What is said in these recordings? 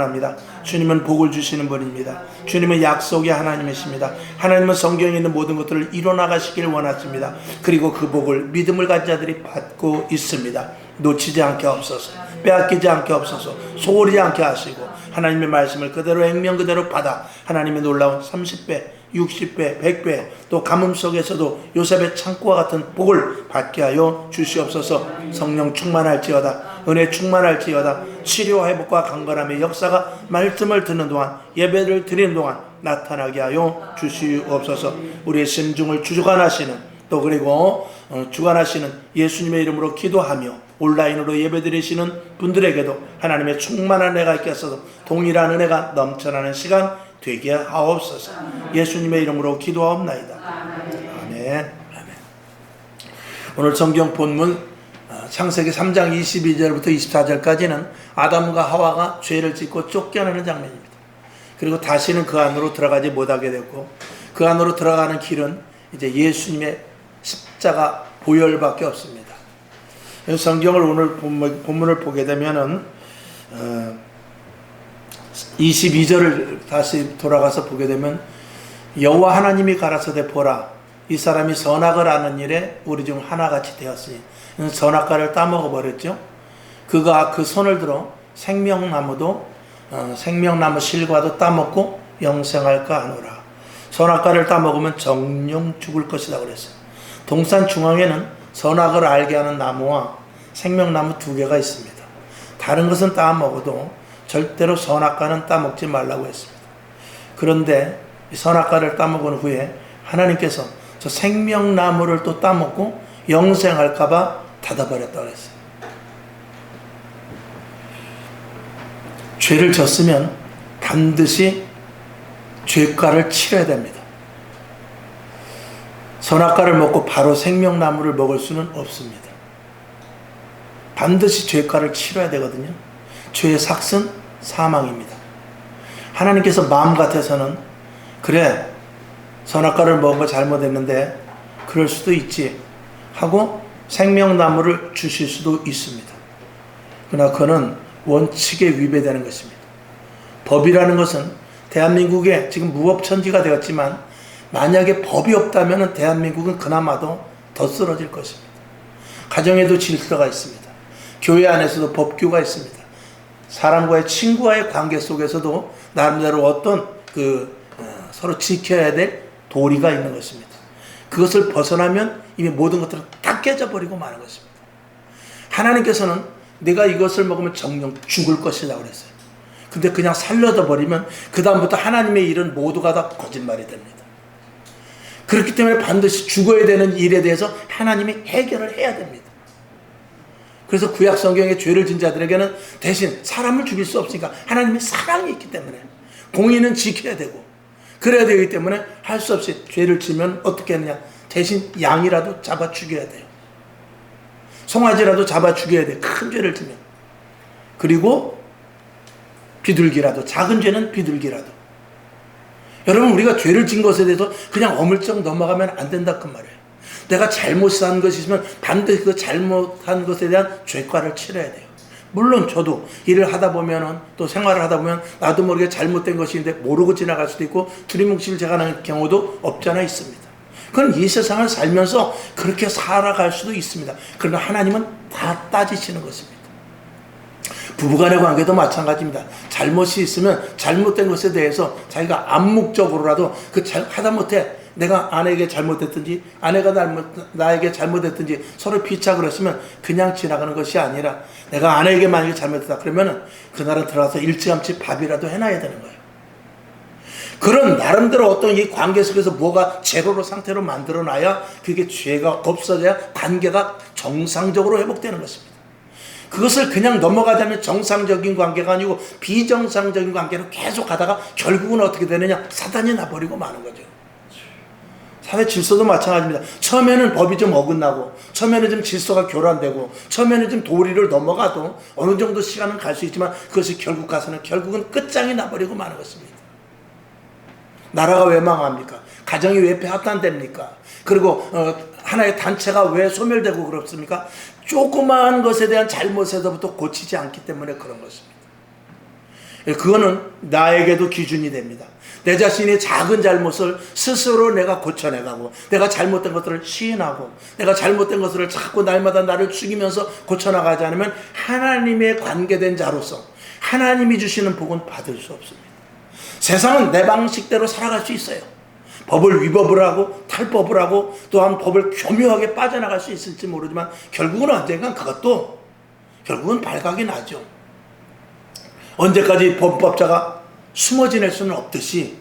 합니다. 주님은 복을 주시는 분입니다. 주님은 약속의 하나님이십니다. 하나님은 성경에 있는 모든 것들을 이뤄나가시길 원하십니다. 그리고 그 복을 믿음을 가진 자들이 받고 있습니다. 놓치지 않게 없어서, 빼앗기지 않게 없어서, 소홀히 않게 하시고 하나님의 말씀을 그대로 액면 그대로 받아 하나님의 놀라운 30배, 60배, 100배 또 가뭄 속에서도 요셉의 창고와 같은 복을 받게 하여 주시옵소서. 성령 충만할지어다. 은혜 충만할지어다. 치료 회복과 강건함의 역사가 말씀을 듣는 동안, 예배를 드리는 동안 나타나게 하여 주시옵소서. 우리의 심중을 주관하시는, 또 그리고 주관하시는 예수님의 이름으로 기도하며 온라인으로 예배 드리시는 분들에게도 하나님의 충만한 은혜가 있게 하소서. 동일한 은혜가 넘쳐나는 시간 되게 하옵소서. 예수님의 이름으로 기도하옵나이다. 아멘. 오늘 성경 본문 창세기 3장 22절부터 24절까지는 아담과 하와가 죄를 짓고 쫓겨나는 장면입니다. 그리고 다시는 그 안으로 들어가지 못하게 됐고, 그 안으로 들어가는 길은 이제 예수님의 십자가 보혈밖에 없습니다. 성경을 오늘 본문을 보게 되면은 22절을 다시 돌아가서 보게 되면, 여호와 하나님이 가라사대 보라, 이 사람이 선악을 아는 일에 우리 중 하나같이 되었으니, 선악과를 따먹어 버렸죠. 그가 그 손을 들어 생명나무도 생명나무 실과도 따먹고 영생할까 하노라. 선악과를 따먹으면 정령 죽을 것이다 그랬어요. 동산 중앙에는 선악을 알게 하는 나무와 생명나무 두 개가 있습니다. 다른 것은 따먹어도 절대로 선악과는 따먹지 말라고 했습니다. 그런데 선악과를 따먹은 후에 하나님께서 저 생명나무를 또 따먹고 영생할까봐 닫아버렸다고 했어요. 죄를 졌으면 반드시 죄가를 치러야 됩니다. 선악과를 먹고 바로 생명나무를 먹을 수는 없습니다. 반드시 죄가를 치러야 되거든요. 죄의 삭은 사망입니다. 하나님께서 마음 같아서는 그래, 선악과를 먹은 거 잘못했는데 그럴 수도 있지 하고 생명나무를 주실 수도 있습니다. 그러나 그는 원칙에 위배되는 것입니다. 법이라는 것은 대한민국에 지금 무법천지가 되었지만, 만약에 법이 없다면 대한민국은 그나마도 더 쓰러질 것입니다. 가정에도 질서가 있습니다. 교회 안에서도 법규가 있습니다. 사람과의, 친구와의 관계 속에서도 나름대로 어떤 서로 지켜야 될 도리가 있는 것입니다. 그것을 벗어나면 이미 모든 것들은 다 깨져버리고 마는 것입니다. 하나님께서는 내가 이것을 먹으면 정령 죽을 것이다 그랬어요. 근데 그냥 살려다 버리면 그 다음부터 하나님의 일은 모두가 다 거짓말이 됩니다. 그렇기 때문에 반드시 죽어야 되는 일에 대해서 하나님이 해결을 해야 됩니다. 그래서 구약 성경에 죄를 진 자들에게는 대신 사람을 죽일 수 없으니까 하나님의 사랑이 있기 때문에 공의는 지켜야 되고, 그래야 되기 때문에 할 수 없이 죄를 지면 어떻게 하느냐, 대신 양이라도 잡아 죽여야 돼요. 송아지라도 잡아 죽여야 돼요. 큰 죄를 지면. 그리고 비둘기라도, 작은 죄는 비둘기라도. 여러분, 우리가 죄를 진 것에 대해서 그냥 어물쩍 넘어가면 안 된다 그 말이에요. 내가 잘못한 것이 있으면 반드시 그 잘못한 것에 대한 죄과를 치러야 돼요. 물론 저도 일을 하다 보면, 또 생활을 하다 보면 나도 모르게 잘못된 것인데 모르고 지나갈 수도 있고 두리뭉실 제가는 경우도 없잖아 있습니다. 그건 이 세상을 살면서 그렇게 살아갈 수도 있습니다. 그러나 하나님은 다 따지시는 것입니다. 부부간의 관계도 마찬가지입니다. 잘못이 있으면 잘못된 것에 대해서 자기가 암묵적으로라도 하다못해 내가 아내에게 잘못했든지 아내가 나에게 잘못했든지 서로 피착을 했으면 그냥 지나가는 것이 아니라, 내가 아내에게 만약에 잘못했다 그러면은 그날은 들어가서 일찌감치 밥이라도 해놔야 되는 거예요. 그런 나름대로 어떤 이 관계 속에서 뭐가 제로로 상태로 만들어놔야 그게 죄가 없어져야 관계가 정상적으로 회복되는 것입니다. 그것을 그냥 넘어가자면 정상적인 관계가 아니고 비정상적인 관계로 계속 가다가 결국은 어떻게 되느냐, 사단이 나버리고 마는 거죠. 사회 질서도 마찬가지입니다. 처음에는 법이 좀 어긋나고, 처음에는 좀 질서가 교란되고, 처음에는 좀 도리를 넘어가도 어느 정도 시간은 갈 수 있지만, 그것이 결국 가서는 결국은 끝장이 나버리고 마는 것입니다. 나라가 왜 망합니까? 가정이 왜 폐합단됩니까? 그리고 하나의 단체가 왜 소멸되고 그렇습니까? 조그마한 것에 대한 잘못에서부터 고치지 않기 때문에 그런 것입니다. 그거는 나에게도 기준이 됩니다. 내 자신의 작은 잘못을 스스로 내가 고쳐내가고, 내가 잘못된 것들을 시인하고, 내가 잘못된 것들을 자꾸 날마다 나를 죽이면서 고쳐나가지 않으면 하나님의 관계된 자로서 하나님이 주시는 복은 받을 수 없습니다. 세상은 내 방식대로 살아갈 수 있어요. 법을 위법을 하고 탈법을 하고 또한 법을 교묘하게 빠져나갈 수 있을지 모르지만 결국은 언젠간 그것도 결국은 발각이 나죠. 언제까지 범법자가 숨어 지낼 수는 없듯이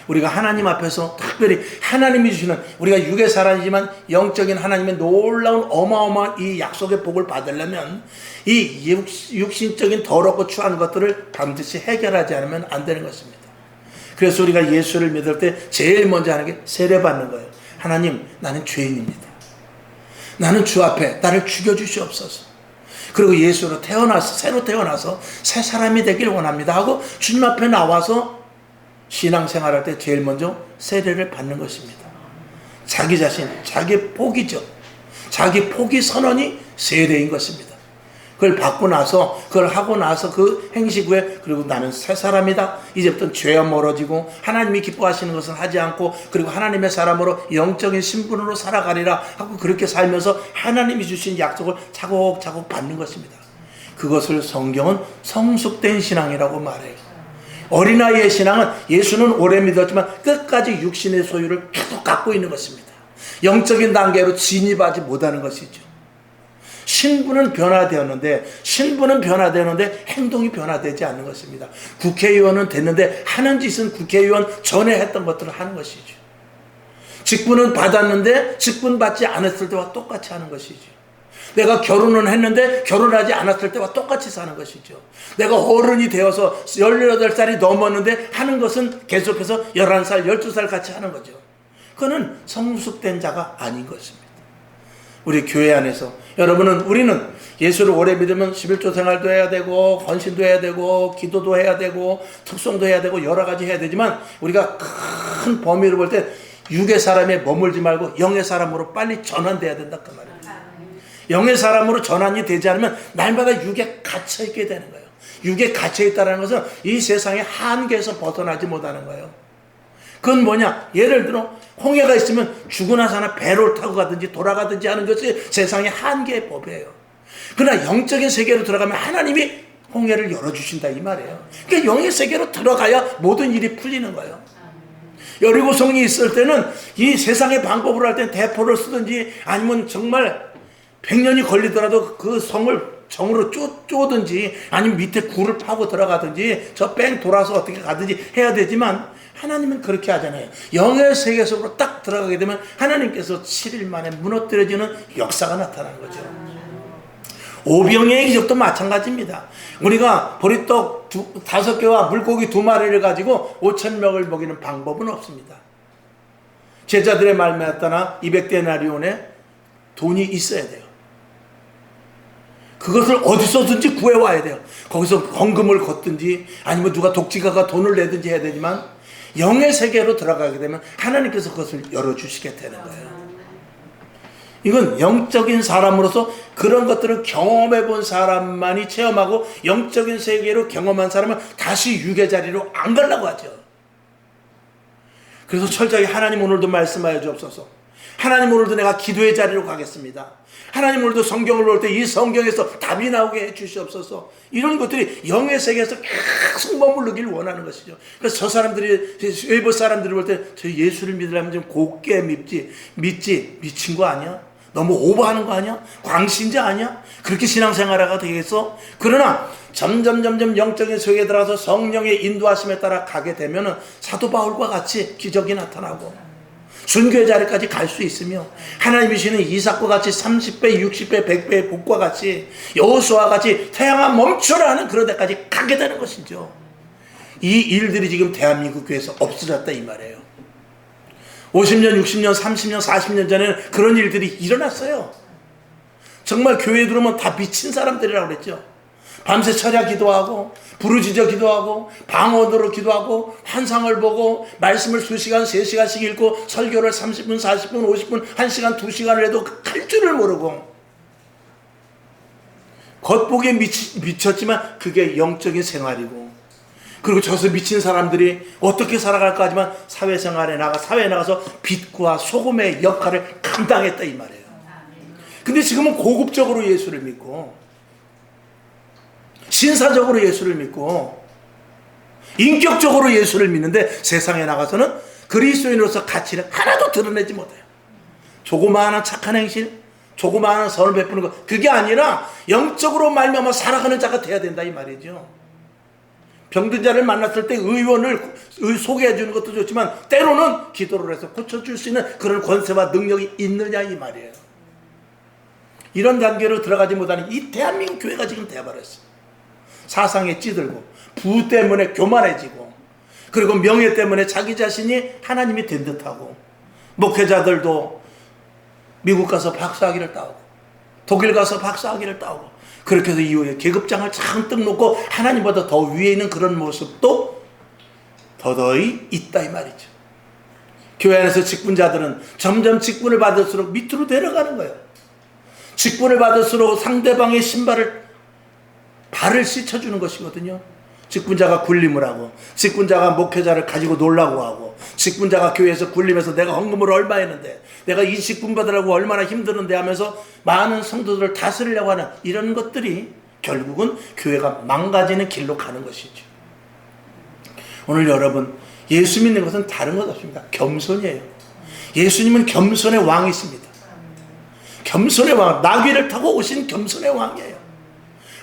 우리가 하나님 앞에서 특별히 하나님이 주시는, 우리가 육의 사람이지만 영적인 하나님의 놀라운 어마어마한 이 약속의 복을 받으려면 이 육신적인 더럽고 추한 것들을 반드시 해결하지 않으면 안 되는 것입니다. 그래서 우리가 예수를 믿을 때 제일 먼저 하는 게 세례받는 거예요. 하나님, 나는 죄인입니다. 나는 주 앞에 나를 죽여주시옵소서. 그리고 예수로 태어나서, 새로 태어나서 새 사람이 되길 원합니다 하고 주님 앞에 나와서 신앙생활할 때 제일 먼저 세례를 받는 것입니다. 자기 자신, 자기 포기죠. 자기 포기 선언이 세례인 것입니다. 그걸 받고 나서, 그걸 하고 나서 그 행식 후에, 그리고 나는 새 사람이다. 이제부터 죄와 멀어지고 하나님이 기뻐하시는 것은 하지 않고, 그리고 하나님의 사람으로 영적인 신분으로 살아가리라 하고 그렇게 살면서 하나님이 주신 약속을 차곡차곡 받는 것입니다. 그것을 성경은 성숙된 신앙이라고 말해요. 어린아이의 신앙은 예수는 오래 믿었지만 끝까지 육신의 소유를 계속 갖고 있는 것입니다. 영적인 단계로 진입하지 못하는 것이죠. 신분은 변화되었는데 행동이 변화되지 않는 것입니다. 국회의원은 됐는데 하는 짓은 국회의원 전에 했던 것들을 하는 것이죠. 직분은 받았는데 직분 받지 않았을 때와 똑같이 하는 것이죠. 내가 결혼은 했는데 결혼하지 않았을 때와 똑같이 사는 것이죠. 내가 어른이 되어서 18살이 넘었는데 하는 것은 계속해서 11살, 12살 같이 하는 거죠. 그거는 성숙된 자가 아닌 것입니다. 우리 교회 안에서 우리는 예수를 오래 믿으면 11조 생활도 해야 되고 헌신도 해야 되고 기도도 해야 되고 특송도 해야 되고 여러 가지 해야 되지만 우리가 큰 범위로 볼 때 육의 사람에 머물지 말고 영의 사람으로 빨리 전환돼야 된다 그 말입니다. 영의 사람으로 전환이 되지 않으면 날마다 육에 갇혀있게 되는 거예요. 육에 갇혀있다는 것은 이 세상의 한계에서 벗어나지 못하는 거예요. 그건 뭐냐? 예를 들어 홍해가 있으면 죽으나 사나 배를 타고 가든지 돌아가든지 하는 것이 세상의 한계의 법이에요. 그러나 영적인 세계로 들어가면 하나님이 홍해를 열어주신다 이 말이에요. 그러니까 영의 세계로 들어가야 모든 일이 풀리는 거예요. 여리고성이 있을 때는 이 세상의 방법으로 할 때는 대포를 쓰든지 아니면 정말 100년이 걸리더라도 그 성을 정으로 쪼든지 아니면 밑에 굴을 파고 들어가든지 저 뺑 돌아서 어떻게 가든지 해야 되지만 하나님은 그렇게 하잖아요. 영의 세계 속으로 딱 들어가게 되면 하나님께서 7일 만에 무너뜨려지는 역사가 나타나는 거죠. 오병이의 기적도 마찬가지입니다. 우리가 보리떡 5개와 물고기 2마리를 가지고 5,000명을 먹이는 방법은 없습니다. 제자들의 말에 따라 200데나리온에 돈이 있어야 돼요. 그것을 어디서든지 구해와야 돼요. 거기서 헌금을 걷든지 아니면 누가 독지가가 돈을 내든지 해야 되지만 영의 세계로 들어가게 되면 하나님께서 그것을 열어주시게 되는 거예요. 이건 영적인 사람으로서 그런 것들을 경험해 본 사람만이 체험하고 영적인 세계로 경험한 사람은 다시 육의 자리로 안 가려고 하죠. 그래서 철저히 하나님 오늘도 말씀하여 주옵소서. 하나님 오늘도 내가 기도의 자리로 가겠습니다. 하나님 오늘도 성경을 볼 때 이 성경에서 답이 나오게 해 주시옵소서. 이런 것들이 영의 세계에서 계속 머무르길 원하는 것이죠. 그래서 저 사람들이, 외부 사람들이 볼 때 저 예수를 믿으려면 좀 곱게 믿지 미친 거 아니야? 너무 오버하는 거 아니야? 광신자 아니야? 그렇게 신앙생활하가 되겠어? 그러나 점점 영적인 세계에 들어가서 성령의 인도하심에 따라 가게 되면 사도 바울과 같이 기적이 나타나고 순교의 자리까지 갈 수 있으며 하나님이 주시는 이삭과 같이 30배, 60배, 100배의 복과 같이 여호수아와 같이 태양아 멈춰라 하는 그런 데까지 가게 되는 것이죠. 이 일들이 지금 대한민국 교회에서 없어졌다 이 말이에요. 50년, 60년, 30년, 40년 전에는 그런 일들이 일어났어요. 정말 교회에 들어오면 다 미친 사람들이라고 그랬죠. 밤새 철야 기도하고 부르짖어 기도하고 방언으로 기도하고 환상을 보고 말씀을 2시간 3시간씩 읽고 설교를 30분 40분 50분 1시간 2시간을 해도 갈 줄을 모르고 겉보기에 미쳤지만 그게 영적인 생활이고 그리고 저서 미친 사람들이 어떻게 살아갈까 하지만 사회에 나가서 빛과 소금의 역할을 감당했다 이 말이에요. 근데 지금은 고급적으로 예수를 믿고 신사적으로 예수를 믿고 인격적으로 예수를 믿는데 세상에 나가서는 그리스도인으로서 가치를 하나도 드러내지 못해요. 조그마한 착한 행실, 조그마한 선을 베푸는 것, 그게 아니라 영적으로 말미암아 살아가는 자가 돼야 된다 이 말이죠. 병든 자를 만났을 때 의원을 소개해 주는 것도 좋지만 때로는 기도를 해서 고쳐줄 수 있는 그런 권세와 능력이 있느냐 이 말이에요. 이런 단계로 들어가지 못하는 이 대한민국 교회가 지금 돼버렸어요. 사상에 찌들고 부 때문에 교만해지고 그리고 명예 때문에 자기 자신이 하나님이 된 듯하고 목회자들도 미국 가서 박사학위를 따오고 독일 가서 박사학위를 따오고 그렇게 해서 이후에 계급장을 잔뜩 놓고 하나님보다 더 위에 있는 그런 모습도 더더이 있다 이 말이죠. 교회 안에서 직분자들은 점점 직분을 받을수록 밑으로 내려가는 거예요. 직분을 받을수록 상대방의 발을 씻어주는 것이거든요. 직분자가 굴림을 하고 직분자가 목회자를 가지고 놀라고 하고 직분자가 교회에서 굴림해서 내가 헌금을 얼마 했는데 내가 이 직분 받으라고 얼마나 힘드는데 하면서 많은 성도들을 다스리려고 하는 이런 것들이 결국은 교회가 망가지는 길로 가는 것이죠. 오늘 여러분 예수 믿는 것은 다른 것 없습니다. 겸손이에요. 예수님은 겸손의 왕이십니다. 겸손의 왕, 나귀를 타고 오신 겸손의 왕이에요.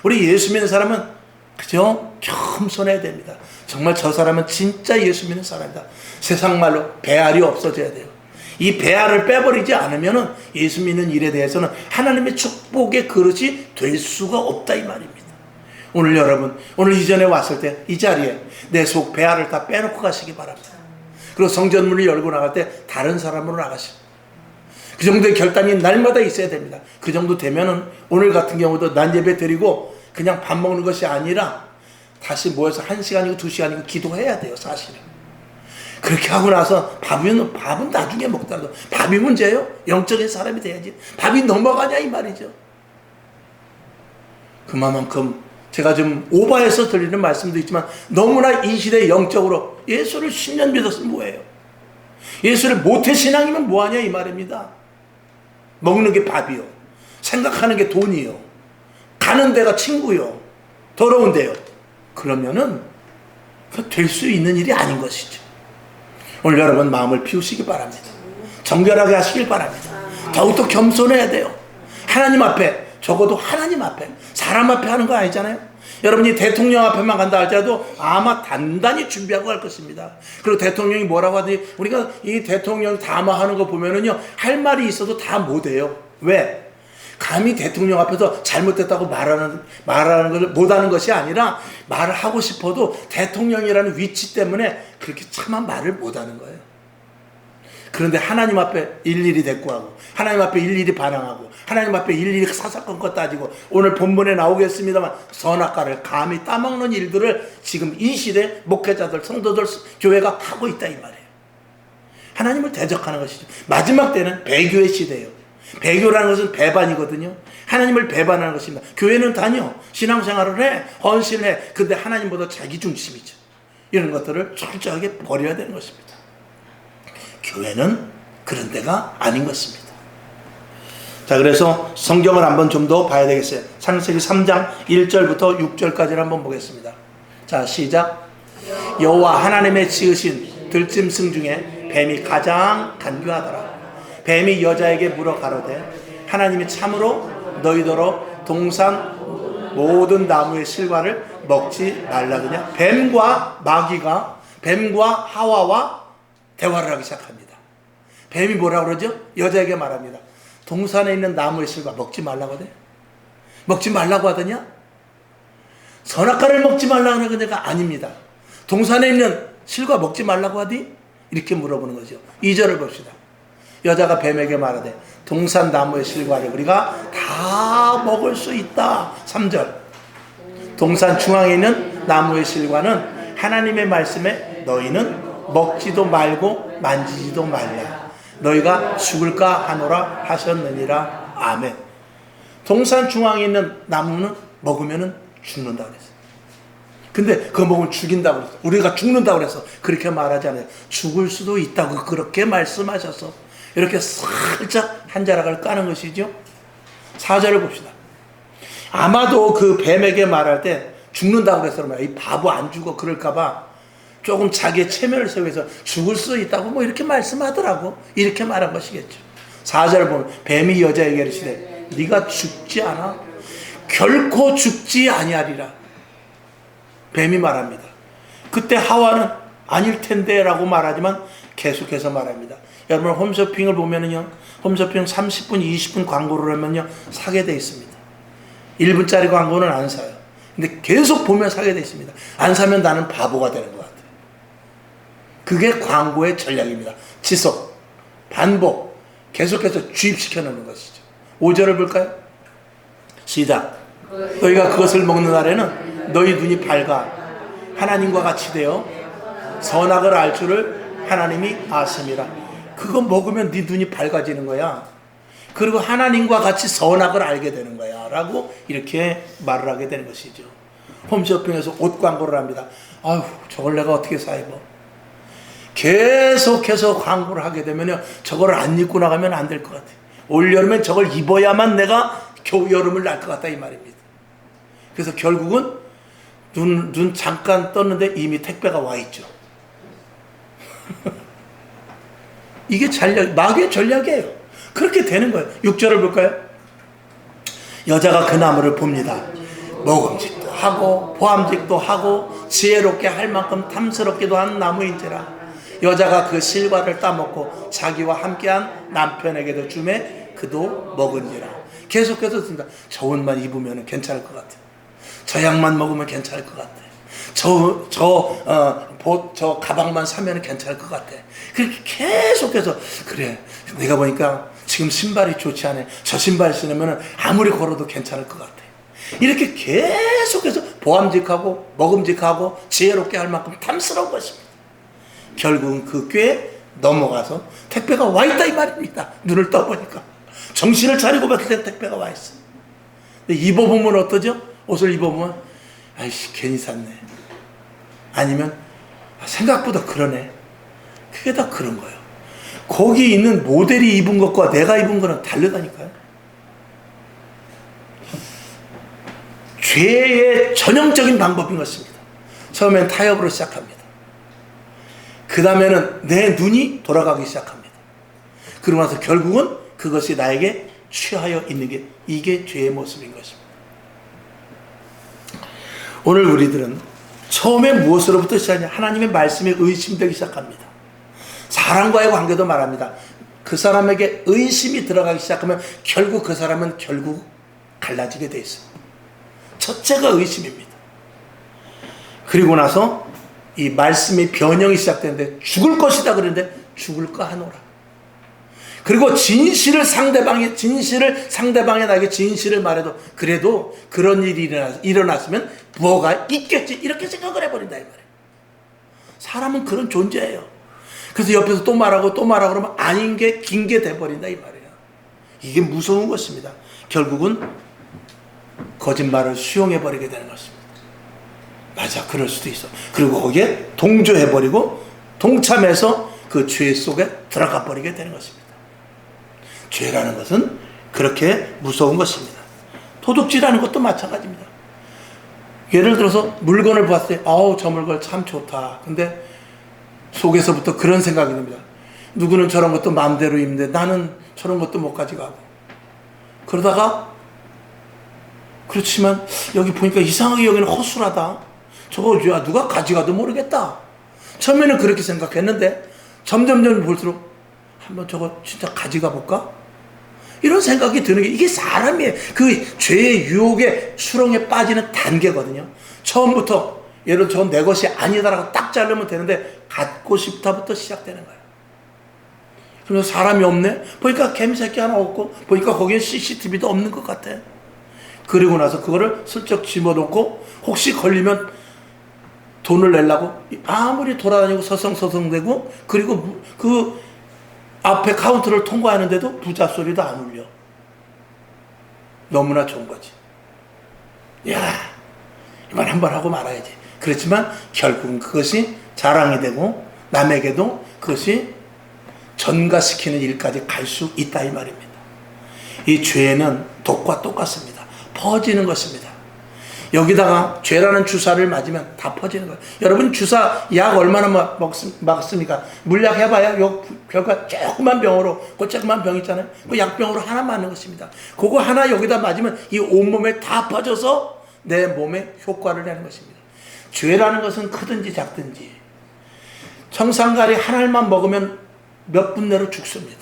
우리 예수 믿는 사람은 그죠? 겸손해야 됩니다. 정말 저 사람은 진짜 예수 믿는 사람이다. 세상 말로 배알이 없어져야 돼요. 이 배알을 빼버리지 않으면 예수 믿는 일에 대해서는 하나님의 축복의 그릇이 될 수가 없다 이 말입니다. 오늘 여러분, 오늘 이전에 왔을 때 이 자리에 내 속 배알을 다 빼놓고 가시기 바랍니다. 그리고 성전문을 열고 나갈 때 다른 사람으로 나가시고 그 정도의 결단이 날마다 있어야 됩니다. 그 정도 되면은 오늘 같은 경우도 난 예배 드리고 그냥 밥 먹는 것이 아니라 다시 모여서 1시간이고 2시간이고 기도해야 돼요, 사실은. 그렇게 하고 나서 밥은 나중에 먹더라도 밥이 문제예요? 영적인 사람이 돼야지. 밥이 넘어가냐 이 말이죠. 그만큼 제가 좀 오버해서 드리는 말씀도 있지만 너무나 이 시대에 영적으로 예수를 10년 믿었으면 뭐예요? 예수를 모태신앙이면 뭐하냐 이 말입니다. 먹는 게 밥이요. 생각하는 게 돈이요. 가는 데가 친구요. 더러운 데요. 그러면은 될 수 있는 일이 아닌 것이죠. 오늘 여러분 마음을 비우시기 바랍니다. 정결하게 하시길 바랍니다. 더욱더 겸손해야 돼요. 하나님 앞에, 적어도 하나님 앞에, 사람 앞에 하는 거 아니잖아요. 여러분이 대통령 앞에만 간다 할지라도 아마 단단히 준비하고 갈 것입니다. 그리고 대통령이 뭐라고 하더니 우리가 이 대통령 담화하는 거 보면은요 할 말이 있어도 다 못해요. 왜? 감히 대통령 앞에서 잘못됐다고 말하는 것을 못하는 것이 아니라 말을 하고 싶어도 대통령이라는 위치 때문에 그렇게 참한 말을 못하는 거예요. 그런데 하나님 앞에 일일이 대꾸하고 하나님 앞에 일일이 반항하고 하나님 앞에 일일이 사사건건 따지고 오늘 본문에 나오겠습니다만 선악과를 감히 따먹는 일들을 지금 이 시대 목회자들, 성도들, 교회가 하고 있다 이 말이에요. 하나님을 대적하는 것이죠. 마지막 때는 배교의 시대예요. 배교라는 것은 배반이거든요. 하나님을 배반하는 것입니다. 교회는 다녀, 신앙생활을 해, 헌신을 해. 근데 하나님보다 자기 중심이죠. 이런 것들을 철저하게 버려야 되는 것입니다. 교회는 그런 데가 아닌 것입니다. 자, 그래서 성경을 한번 좀 더 봐야 되겠어요. 창세기 3장 1절부터 6절까지를 한번 보겠습니다. 자, 시작. 여호와 하나님의 지으신 들짐승 중에 뱀이 가장 간교하더라. 뱀이 여자에게 물어 가로되 하나님이 참으로 너희더러 동산 모든 나무의 실과를 먹지 말라더냐. 뱀과 마귀가 뱀과 하와와 대화를 하기 시작합니다. 뱀이 뭐라고 그러죠? 여자에게 말합니다. 동산에 있는 나무의 실과 먹지 말라고 하대. 먹지 말라고 하더냐? 선악과를 먹지 말라고 하는 데가 아닙니다. 동산에 있는 실과 먹지 말라고 하디? 이렇게 물어보는 거죠. 2절을 봅시다. 여자가 뱀에게 말하되 동산 나무의 실과를 우리가 다 먹을 수 있다. 3절. 동산 중앙에 있는 나무의 실과는 하나님의 말씀에 너희는 먹지도 말고 만지지도 말라. 너희가 죽을까 하노라 하셨느니라. 아멘. 동산 중앙에 있는 나무는 먹으면 죽는다 그랬어요. 근데 그거 먹으면 죽인다고 그랬어. 우리가 죽는다고 그래서 그렇게 말하지 않아요. 죽을 수도 있다고 그렇게 말씀하셔서 이렇게 살짝 한 자락을 까는 것이죠. 4절을 봅시다. 아마도 그 뱀에게 말할 때 죽는다고 그래서 그런 거야. 이 바보 안 죽어 그럴까봐 조금 자기의 체면을 세우면서 죽을 수 있다고 뭐 이렇게 말씀하더라고. 이렇게 말한 것이겠죠. 4절을 보면 뱀이 여자에게 이르시되 네가 죽지 않아? 결코 죽지 아니하리라. 뱀이 말합니다. 그때 하와는 아닐 텐데 라고 말하지만 계속해서 말합니다. 여러분 홈쇼핑을 보면은요, 홈쇼핑 30분 20분 광고를 하면요 사게 돼 있습니다. 1분짜리 광고는 안 사요. 근데 계속 보면 사게 돼 있습니다. 안 사면 나는 바보가 되는 것 같아요. 그게 광고의 전략입니다. 지속, 반복, 계속해서 주입시켜 놓는 것이죠. 5절을 볼까요? 시작. 너희가 그것을 먹는 날에는 너희 눈이 밝아 하나님과 같이 되어 선악을 알 줄을 하나님이 아심이라. 그거 먹으면 네 눈이 밝아지는 거야. 그리고 하나님과 같이 선악을 알게 되는 거야 라고 이렇게 말을 하게 되는 것이죠. 홈쇼핑에서 옷 광고를 합니다. 아휴 저걸 내가 어떻게 사 입어. 계속해서 광고를 하게 되면요 저걸 안 입고 나가면 안 될 것 같아요. 올여름엔 저걸 입어야만 내가 겨우 여름을 날 것 같다 이 말입니다. 그래서 결국은 눈 잠깐 떴는데 이미 택배가 와 있죠. 이게 전략, 마귀의 전략이에요. 그렇게 되는 거예요. 6절을 볼까요? 여자가 그 나무를 봅니다. 먹음직도 하고 보암직도 하고 지혜롭게 할 만큼 탐스럽기도 한 나무인지라. 여자가 그 실과를 따먹고 자기와 함께한 남편에게도 주매 그도 먹은지라. 계속해서 씁니다. 저 옷만 입으면 괜찮을 것 같아요. 저 약만 먹으면 괜찮을 것 같아. 저 가방만 사면 괜찮을 것 같아. 그렇게 계속해서 그래. 내가 보니까 지금 신발이 좋지 않아. 저 신발 신으면 아무리 걸어도 괜찮을 것 같아. 이렇게 계속해서 보암직하고 먹음직하고 지혜롭게 할 만큼 탐스러운 것입니다. 결국은 그 꾀에 넘어가서 택배가 와 있다 이 말입니다. 눈을 떠보니까 정신을 차리고 봤을 때 택배가 와 있어. 근데 입어보면 어떠죠? 옷을 입어보면 아이씨 괜히 샀네. 아니면 생각보다 그러네. 그게 다 그런 거예요. 거기 있는 모델이 입은 것과 내가 입은 거는 다르다니까요. 죄의 전형적인 방법인 것입니다. 처음엔 타협으로 시작합니다. 그 다음에는 내 눈이 돌아가기 시작합니다. 그러고 나서 결국은 그것이 나에게 취하여 있는 게 이게 죄의 모습인 것입니다. 오늘 우리들은 처음에 무엇으로부터 시작하냐? 하나님의 말씀에 의심되기 시작합니다. 사람과의 관계도 말합니다. 그 사람에게 의심이 들어가기 시작하면 결국 그 사람은 결국 갈라지게 돼 있습니다. 첫째가 의심입니다. 그리고 나서 이 말씀의 변형이 시작되는데 죽을 것이다 그랬는데 죽을까 하노라. 그리고 진실을 상대방에 나에게 진실을 말해도 그래도 그런 일이 일어났으면 뭐가 있겠지 이렇게 생각을 해버린다 이 말이에요. 사람은 그런 존재예요. 그래서 옆에서 또 말하고 그러면 아닌 게 긴 게 돼버린다 이 말이에요. 이게 무서운 것입니다. 결국은 거짓말을 수용해버리게 되는 것입니다. 맞아 그럴 수도 있어. 그리고 거기에 동조해버리고 동참해서 그 죄 속에 들어가 버리게 되는 것입니다. 죄라는 것은 그렇게 무서운 것입니다. 도둑질하는 것도 마찬가지입니다. 예를 들어서 물건을 봤을 때 아우 저 물건 참 좋다. 근데 속에서부터 그런 생각이 듭니다. 누구는 저런 것도 마음대로 입는데 나는 저런 것도 못 가져가고. 그러다가 그렇지만 여기 보니까 이상하게 여기는 허술하다. 저거 누가 가져가도 모르겠다. 처음에는 그렇게 생각했는데 점점 볼수록 한번 저거 진짜 가져가 볼까? 이런 생각이 드는 게 이게 사람이에요. 그 죄의 유혹의 수렁에 빠지는 단계거든요. 처음부터 예를 들어 내 것이 아니다라고 딱 자르면 되는데 갖고 싶다부터 시작되는 거예요. 그래서 사람이 없네? 보니까 개미새끼 하나 없고 보니까 거기에 CCTV도 없는 것 같아. 그리고 나서 그거를 슬쩍 집어넣고 혹시 걸리면 돈을 내려고 아무리 돌아다니고 서성서성대고 그리고 그 앞에 카운터를 통과하는데도 부자 소리도 안 울려. 너무나 좋은 거지. 야, 이만 한번 하고 말아야지. 그렇지만 결국은 그것이 자랑이 되고 남에게도 그것이 전가시키는 일까지 갈 수 있다 이 말입니다. 이 죄는 독과 똑같습니다. 퍼지는 것입니다. 여기다가 죄라는 주사를 맞으면 다 퍼지는 거예요. 여러분 주사 약 얼마나 먹습니까? 물약 해봐야 요 결과 조그만 병으로 그 조그만 병 있잖아요. 그 약병으로 하나 맞는 것입니다. 그거 하나 여기다 맞으면 이 온몸에 다 퍼져서 내 몸에 효과를 내는 것입니다. 죄라는 것은 크든지 작든지 청산가리 하나만 먹으면 몇 분 내로 죽습니다.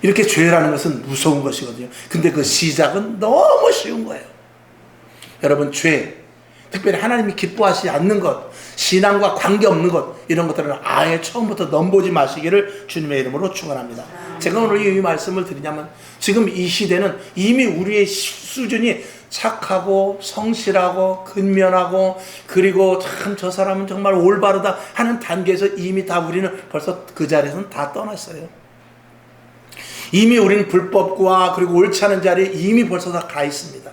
이렇게 죄라는 것은 무서운 것이거든요. 근데 그 시작은 너무 쉬운 거예요. 여러분 죄, 특별히 하나님이 기뻐하시지 않는 것, 신앙과 관계없는 것, 이런 것들은 아예 처음부터 넘보지 마시기를 주님의 이름으로 축원합니다. 제가 오늘 이 말씀을 드리냐면 지금 이 시대는 이미 우리의 수준이 착하고 성실하고 근면하고 그리고 참 저 사람은 정말 올바르다 하는 단계에서 이미 다 우리는 벌써 그 자리에서는 다 떠났어요. 이미 우리는 불법과 그리고 옳지 않은 자리에 이미 벌써 다 가 있습니다.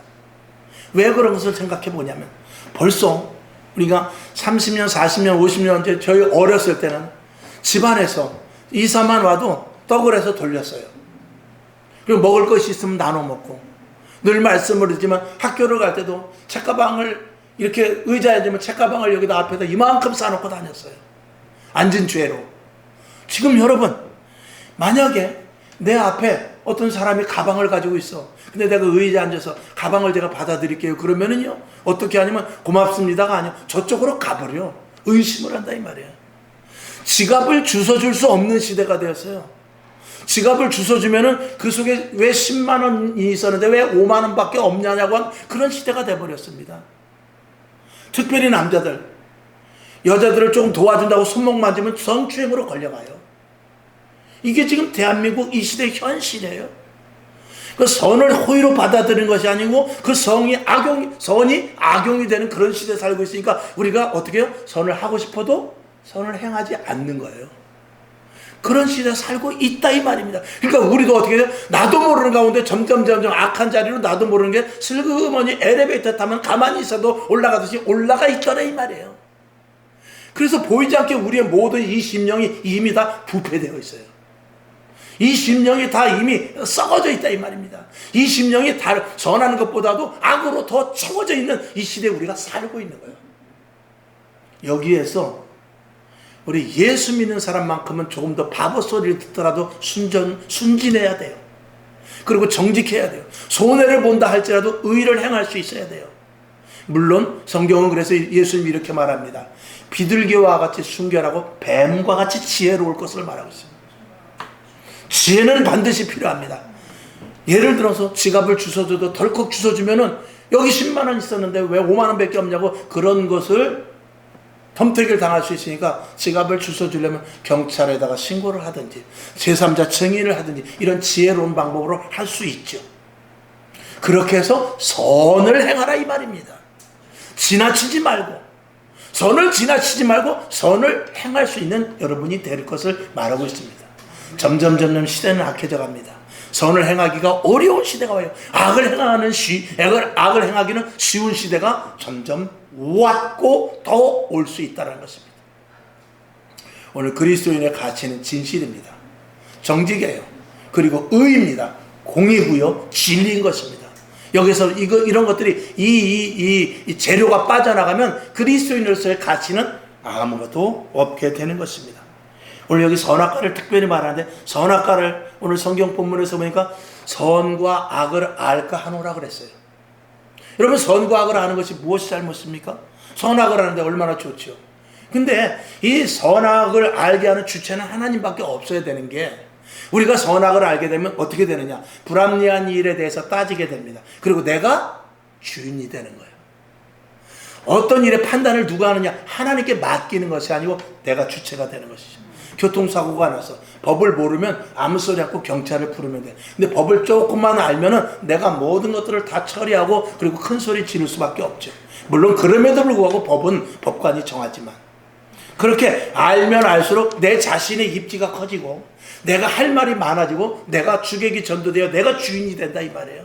왜 그런 것을 생각해 보냐면 벌써 우리가 30년, 40년, 50년 이제 저희 어렸을 때는 집안에서 이사만 와도 떡을 해서 돌렸어요. 그리고 먹을 것이 있으면 나눠 먹고 늘 말씀을 드리지만 학교를 갈 때도 책가방을 이렇게 의자에 두면 책가방을 여기다 앞에다 이만큼 싸놓고 다녔어요. 앉은 죄로. 지금 여러분 만약에 내 앞에 어떤 사람이 가방을 가지고 있어. 근데 내가 의자에 앉아서 가방을 제가 받아드릴게요. 그러면은요 어떻게 하냐면 고맙습니다가 아니야. 저쪽으로 가버려. 의심을 한다 이 말이야. 지갑을 주워줄 수 없는 시대가 되었어요. 지갑을 주워주면은 그 속에 왜 10만 원이 있었는데 왜 5만 원밖에 없냐고 한 그런 시대가 돼버렸습니다. 특별히 남자들, 여자들을 조금 도와준다고 손목 만지면 성추행으로 걸려가요. 이게 지금 대한민국 이 시대의 현실이에요. 그 선을 호의로 받아들이는 것이 아니고 그 선이 악용이 되는 그런 시대에 살고 있으니까 우리가 어떻게 해요? 선을 하고 싶어도 선을 행하지 않는 거예요. 그런 시대에 살고 있다 이 말입니다. 그러니까 우리도 어떻게 해요? 나도 모르는 가운데 점점 악한 자리로 나도 모르는 게 슬그머니 엘리베이터 타면 가만히 있어도 올라가듯이 올라가 있더라 이 말이에요. 그래서 보이지 않게 우리의 모든 이 심령이 이미 다 부패되어 있어요. 이 심령이 다 이미 썩어져 있다 이 말입니다. 이 심령이 다 선하는 것보다도 악으로 더 채워져 있는 이 시대에 우리가 살고 있는 거예요. 여기에서 우리 예수 믿는 사람만큼은 조금 더 바보 소리를 듣더라도 순진해야 돼요. 그리고 정직해야 돼요. 손해를 본다 할지라도 의를 행할 수 있어야 돼요. 물론 성경은 그래서 예수님이 이렇게 말합니다. 비둘기와 같이 순결하고 뱀과 같이 지혜로울 것을 말하고 있습니다. 지혜는 반드시 필요합니다. 예를 들어서 지갑을 주워줘도 덜컥 주워주면은 여기 10만 원 있었는데 왜 5만 원밖에 없냐고 그런 것을 덤태기를 당할 수 있으니까 지갑을 주워주려면 경찰에다가 신고를 하든지 제3자 증인을 하든지 이런 지혜로운 방법으로 할 수 있죠. 그렇게 해서 선을 행하라 이 말입니다. 지나치지 말고 선을 지나치지 말고 선을 행할 수 있는 여러분이 될 것을 말하고 있습니다. 점점 시대는 악해져 갑니다. 선을 행하기가 어려운 시대가 와요. 악을 행하기는 쉬운 시대가 점점 왔고 더 올 수 있다는 것입니다. 오늘 그리스도인의 가치는 진실입니다. 정직이에요. 그리고 의입니다. 공의고요. 진리인 것입니다. 여기서 이런 것들이 이 재료가 빠져나가면 그리스도인으로서의 가치는 아무것도 없게 되는 것입니다. 오늘 여기 선악과를 특별히 말하는데 선악과를 오늘 성경 본문에서 보니까 선과 악을 알까 하노라 그랬어요. 여러분 선과 악을 아는 것이 무엇이 잘못입니까? 선악을 아는데 얼마나 좋죠. 근데 이 선악을 알게 하는 주체는 하나님밖에 없어야 되는 게 우리가 선악을 알게 되면 어떻게 되느냐? 불합리한 일에 대해서 따지게 됩니다. 그리고 내가 주인이 되는 거예요. 어떤 일의 판단을 누가 하느냐? 하나님께 맡기는 것이 아니고 내가 주체가 되는 것이죠. 교통사고가 나서 법을 모르면 아무 소리 않고 경찰을 부르면 돼. 근데 법을 조금만 알면은 내가 모든 것들을 다 처리하고 그리고 큰 소리 지를 수밖에 없죠. 물론 그럼에도 불구하고 법은 법관이 정하지만 그렇게 알면 알수록 내 자신의 입지가 커지고 내가 할 말이 많아지고 내가 주객이 전도되어 내가 주인이 된다 이 말이에요.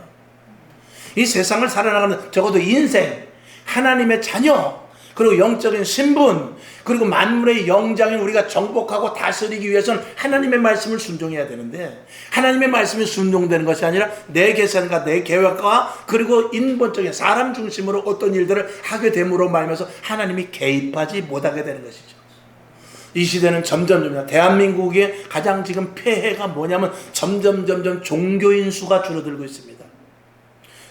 이 세상을 살아나가는 적어도 인생 하나님의 자녀, 그리고 영적인 신분, 그리고 만물의 영장인 우리가 정복하고 다스리기 위해서는 하나님의 말씀을 순종해야 되는데, 하나님의 말씀이 순종되는 것이 아니라 내 계산과 내 계획과 그리고 인본적인 사람 중심으로 어떤 일들을 하게 됨으로 말미암아서 하나님이 개입하지 못하게 되는 것이죠. 이 시대는 점점 대한민국의 가장 지금 폐해가 뭐냐면 점점 종교인 수가 줄어들고 있습니다.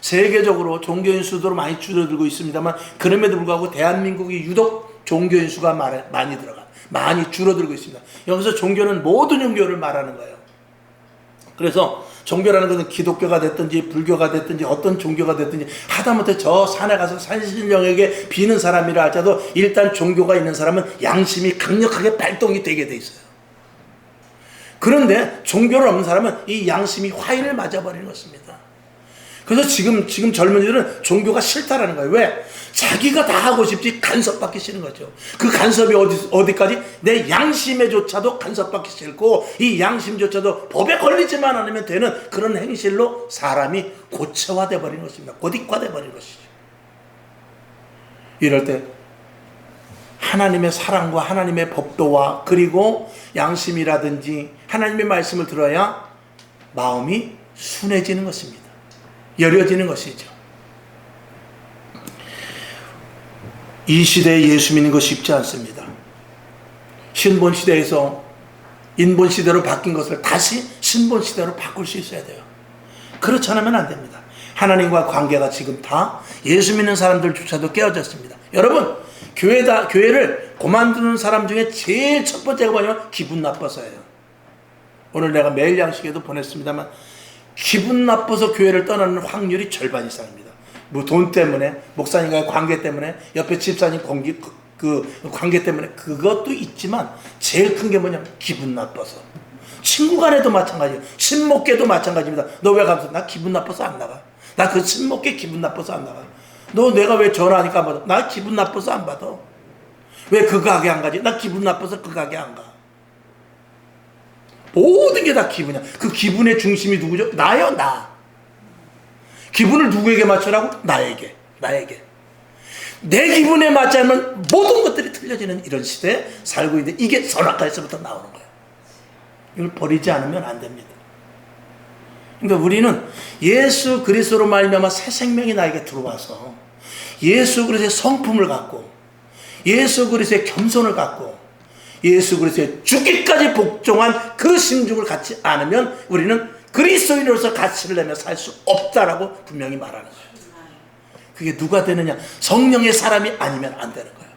세계적으로 종교인 수도 많이 줄어들고 있습니다만, 그럼에도 불구하고 대한민국이 유독 종교인 수가 많이 줄어들고 있습니다. 여기서 종교는 모든 종교를 말하는 거예요. 그래서 종교라는 것은 기독교가 됐든지 불교가 됐든지 어떤 종교가 됐든지, 하다못해 저 산에 가서 산신령에게 비는 사람이라 할지라도 일단 종교가 있는 사람은 양심이 강력하게 발동이 되게 돼 있어요. 그런데 종교를 없는 사람은 이 양심이 화인을 맞아버리는 것입니다. 그래서 지금 젊은이들은 종교가 싫다라는 거예요. 왜? 자기가 다 하고 싶지 간섭받기 싫은 거죠. 그 간섭이 어디까지? 내 양심에조차도 간섭받기 싫고, 이 양심조차도 법에 걸리지만 않으면 되는 그런 행실로 사람이 고체화돼 버리는 것입니다. 고딕화돼 버리는 것이죠. 이럴 때 하나님의 사랑과 하나님의 법도와 그리고 양심이라든지 하나님의 말씀을 들어야 마음이 순해지는 것입니다. 여려지는 것이죠. 이 시대에 예수 믿는 거 쉽지 않습니다. 신본 시대에서 인본 시대로 바뀐 것을 다시 신본 시대로 바꿀 수 있어야 돼요. 그렇지 않으면 안 됩니다. 하나님과 관계가 지금 다 예수 믿는 사람들조차도 깨어졌습니다. 여러분, 교회를 그만두는 사람 중에 제일 첫 번째가 뭐냐면 기분 나빠서예요. 오늘 내가 매일 양식에도 보냈습니다만, 기분 나빠서 교회를 떠나는 확률이 절반 이상입니다. 뭐 돈 때문에, 목사님과의 관계 때문에, 옆에 집사님 관계 때문에, 그것도 있지만 제일 큰 게 뭐냐면 기분 나빠서. 친구 간에도 마찬가지예요. 친목계도 마찬가지입니다. 너 왜 가면서 나 기분 나빠서 안 나가? 나 그 친목계 기분 나빠서 안 나가? 너 내가 왜 전화하니까 안 받아? 나 기분 나빠서 안 받아. 왜 그 가게 안 가지? 나 기분 나빠서 그 가게 안 가. 모든 게 다 기분이야. 그 기분의 중심이 누구죠? 나요, 나. 기분을 누구에게 맞추라고? 나에게. 내 기분에 맞지 않으면 모든 것들이 틀려지는 이런 시대에 살고 있는데, 이게 선악과에서부터 나오는 거예요. 이걸 버리지 않으면 안 됩니다. 그러니까 우리는 예수 그리스도로 말미암아 새 생명이 나에게 들어와서 예수 그리스도의 성품을 갖고, 예수 그리스도의 겸손을 갖고, 예수 그리스도의 죽기까지 복종한 그 심중을 갖지 않으면 우리는 그리스도인으로서 가치를 내며 살 수 없다라고 분명히 말하는 거예요. 그게 누가 되느냐? 성령의 사람이 아니면 안 되는 거예요.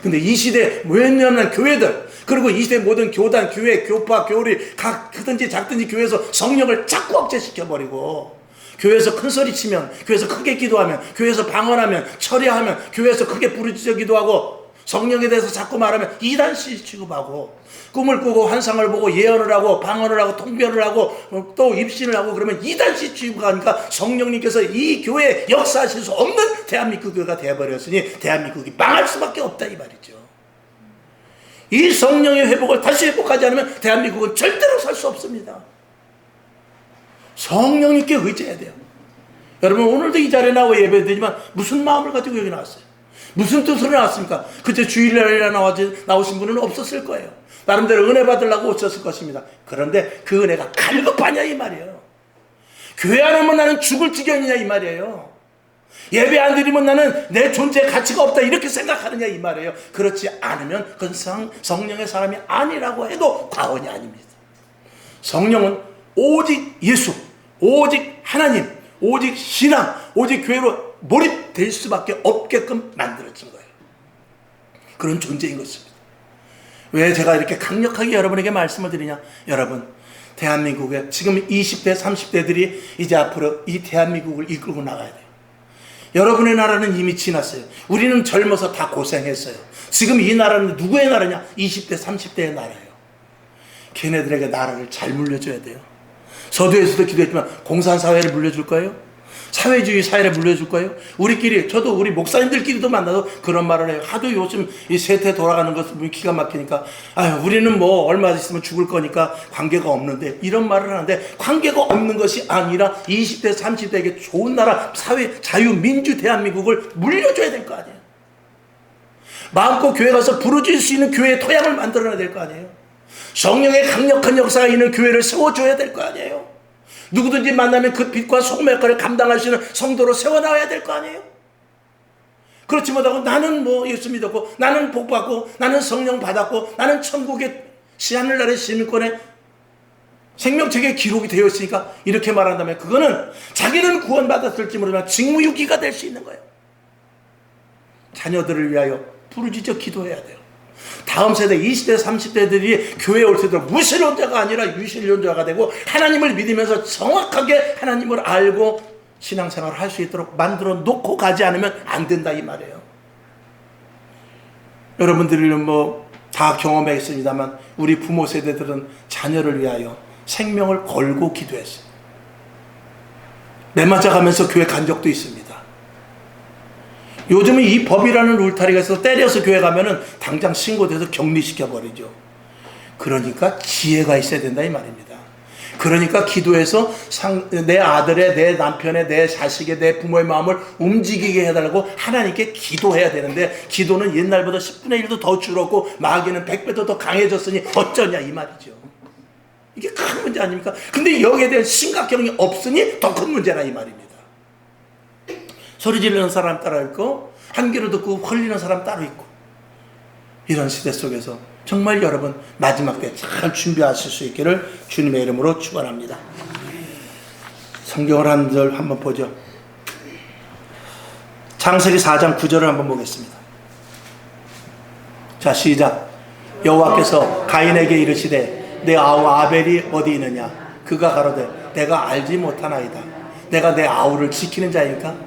근데 이 시대 몇몇한 교회들, 그리고 이 시대 모든 교단, 교회, 교파, 교리, 크든지 작든지 교회에서 성령을 자꾸 억제시켜버리고, 교회에서 큰 소리 치면, 교회에서 크게 기도하면, 교회에서 방언하면, 처리하면, 교회에서 크게 부르짖어 기도하고, 성령에 대해서 자꾸 말하면 이단시 취급하고, 꿈을 꾸고 환상을 보고 예언을 하고 방언을 하고 통변을 하고 또 입신을 하고 그러면 이단시 취급하니까 성령님께서 이 교회에 역사하실 수 없는 대한민국 교회가 되어버렸으니 대한민국이 망할 수밖에 없다 이 말이죠. 이 성령의 회복을 다시 회복하지 않으면 대한민국은 절대로 살 수 없습니다. 성령님께 의지해야 돼요. 여러분, 오늘도 이 자리에 나와 예배드리지만 무슨 마음을 가지고 여기 나왔어요? 무슨 뜻으로 나왔습니까? 그때 주일날이나 나오신 분은 없었을 거예요. 나름대로 은혜 받으려고 오셨을 것입니다. 그런데 그 은혜가 갈급하냐 이 말이에요. 교회 안 오면 나는 죽을 지경이냐 이 말이에요. 예배 안 드리면 나는 내 존재에 가치가 없다 이렇게 생각하느냐 이 말이에요. 그렇지 않으면 그건 성령의 사람이 아니라고 해도 과언이 아닙니다. 성령은 오직 예수, 오직 하나님, 오직 신앙, 오직 교회로 몰입될 수밖에 없게끔 만들어진 거예요. 그런 존재인 것입니다. 왜 제가 이렇게 강력하게 여러분에게 말씀을 드리냐? 여러분, 대한민국에 지금 20대, 30대들이 이제 앞으로 이 대한민국을 이끌고 나가야 돼요. 여러분의 나라는 이미 지났어요. 우리는 젊어서 다 고생했어요. 지금 이 나라는 누구의 나라냐? 20대, 30대의 나라예요. 걔네들에게 나라를 잘 물려줘야 돼요. 서두에서도 기도했지만 공산사회를 물려줄 거예요? 사회주의 사회를 물려줄 거예요? 우리끼리, 저도 우리 목사님들끼리도 만나도 그런 말을 해요. 하도 요즘 이 세태 돌아가는 것 보면 기가 막히니까, 아유, 우리는 뭐 얼마 있으면 죽을 거니까 관계가 없는데, 이런 말을 하는데, 관계가 없는 것이 아니라 20대, 30대에게 좋은 나라, 사회, 자유민주 대한민국을 물려줘야 될 거 아니에요. 마음껏 교회 가서 부르질 수 있는 교회의 토양을 만들어내야 될 거 아니에요. 성령의 강력한 역사가 있는 교회를 세워줘야 될 거 아니에요. 누구든지 만나면 그 빛과 소금의 역할을 감당할 수 있는 성도로 세워나가야 될 거 아니에요. 그렇지 못하고 나는 뭐 예수 믿었고, 나는 복 받고, 나는 성령 받았고, 나는 천국의 하늘나라의 시민권에 생명책에 기록이 되어 있으니까 이렇게 말한다면 그거는 자기는 구원받았을지 모르지만 직무유기가 될 수 있는 거예요. 자녀들을 위하여 부르짖어 기도해야 돼요. 다음 세대 20대 30대들이 교회에 올 때도 무신론자가 아니라 유신론자가 되고 하나님을 믿으면서 정확하게 하나님을 알고 신앙생활을 할 수 있도록 만들어 놓고 가지 않으면 안 된다 이 말이에요. 여러분들은 뭐 다 경험했습니다만 우리 부모 세대들은 자녀를 위하여 생명을 걸고 기도했어요. 매 맞아가면서 교회 간 적도 있습니다. 요즘은 이 법이라는 울타리가 있어서 때려서 교회 가면은 당장 신고돼서 격리시켜버리죠. 그러니까 지혜가 있어야 된다 이 말입니다. 그러니까 기도해서 내 아들의, 내 남편의, 내 자식의, 내 부모의 마음을 움직이게 해달라고 하나님께 기도해야 되는데, 기도는 옛날보다 10분의 1도 더 줄었고 마귀는 100배도 더 강해졌으니 어쩌냐 이 말이죠. 이게 큰 문제 아닙니까? 근데 여기에 대한 심각경이 없으니 더 큰 문제라 이 말입니다. 소리 지르는 사람 따로 있고 한 귀로 듣고 헐리는 사람 따로 있고, 이런 시대 속에서 정말 여러분 마지막 때 잘 준비하실 수 있기를 주님의 이름으로 축원합니다. 성경을 한 절 한번 보죠. 창세기 4장 9절을 한번 보겠습니다. 자, 시작. 여호와께서 가인에게 이르시되 내 아우 아벨이 어디 있느냐? 그가 가로되 내가 알지 못하나이다. 내가 내 아우를 지키는 자니까.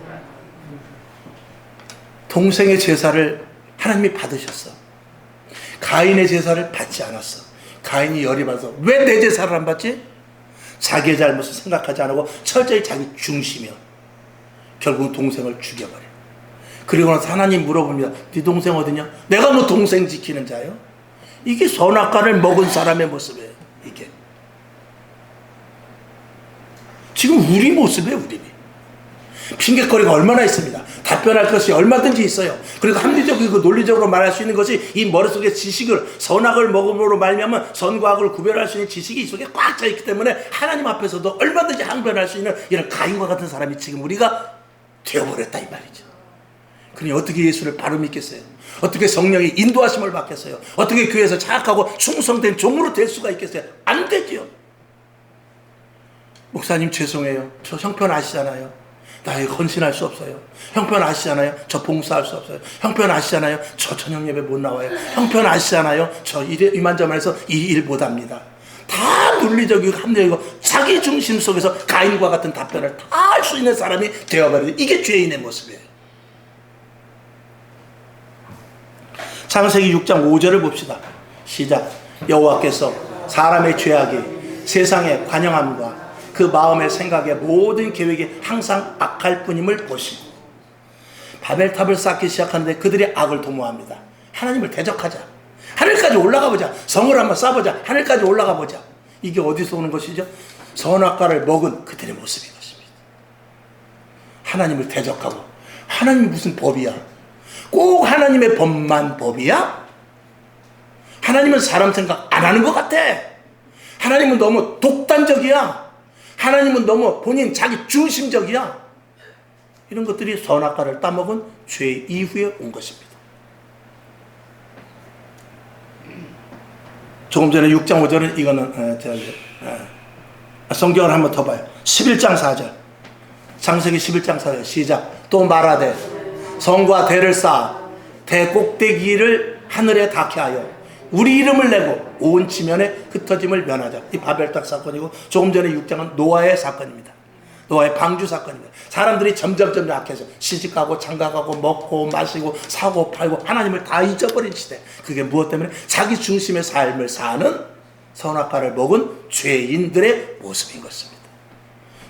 동생의 제사를 하나님이 받으셨어. 가인의 제사를 받지 않았어. 가인이 열이 받아서 왜 내 제사를 안 받지? 자기의 잘못을 생각하지 않고 철저히 자기 중심이야. 결국 동생을 죽여버려. 그리고 나서 하나님 물어봅니다. 네 동생 어디냐? 내가 뭐 동생 지키는 자요? 이게 선악과를 먹은 사람의 모습이에요. 이게 지금 우리 모습이에요. 우리 핑계거리가 얼마나 있습니다. 답변할 것이 얼마든지 있어요. 그리고 합리적이고 논리적으로 말할 수 있는 것이 이 머릿속에 지식을, 선악을 먹음으로 말미암아 선과 악을 구별할 수 있는 지식이 이 속에 꽉 차 있기 때문에 하나님 앞에서도 얼마든지 항변할 수 있는 이런 가인과 같은 사람이 지금 우리가 되어버렸다 이 말이죠. 그러니 어떻게 예수를 바로 믿겠어요? 어떻게 성령의 인도하심을 받겠어요? 어떻게 교회에서 착하고 충성된 종으로 될 수가 있겠어요? 안 되죠. 목사님 죄송해요. 저 형편 아시잖아요. 나 헌신할 수 없어요. 형편 아시잖아요. 저 봉사할 수 없어요. 형편 아시잖아요. 저 저녁 예배 못 나와요. 형편 아시잖아요. 저 이만저만해서 이 일 못합니다. 다 논리적이고 합리적이고 자기 중심 속에서 가인과 같은 답변을 다 할 수 있는 사람이 되어버리는, 이게 죄인의 모습이에요. 창세기 6장 5절을 봅시다. 시작. 여호와께서 사람의 죄악이 세상의 관영함과 그 마음의 생각의 모든 계획이 항상 악할 뿐임을 보시고, 바벨탑을 쌓기 시작하는데 그들이 악을 도모합니다. 하나님을 대적하자. 하늘까지 올라가 보자. 성을 한번 쌓아보자. 하늘까지 올라가 보자. 이게 어디서 오는 것이죠? 선악과를 먹은 그들의 모습인 것입니다. 하나님을 대적하고, 하나님이 무슨 법이야? 꼭 하나님의 법만 법이야? 하나님은 사람 생각 안 하는 것 같아. 하나님은 너무 독단적이야. 하나님은 너무 본인 자기 중심적이야. 이런 것들이 선악과를 따먹은 죄 이후에 온 것입니다. 조금 전에 6장 5절은 이거는 성경을 한번 더 봐요. 11장 4절. 창세기 11장 4절 시작. 또 말하되 성과 대를 쌓아 대 꼭대기를 하늘에 닿게 하여 우리 이름을 내고 온 지면에 흩어짐을 면하자. 이 바벨탑 사건이고, 조금 전에 6장은 노아의 사건입니다. 노아의 방주 사건입니다. 사람들이 점점 악해서 시집가고 장가가고 먹고 마시고 사고 팔고 하나님을 다 잊어버린 시대. 그게 무엇 때문에? 자기 중심의 삶을 사는 선악과를 먹은 죄인들의 모습인 것입니다.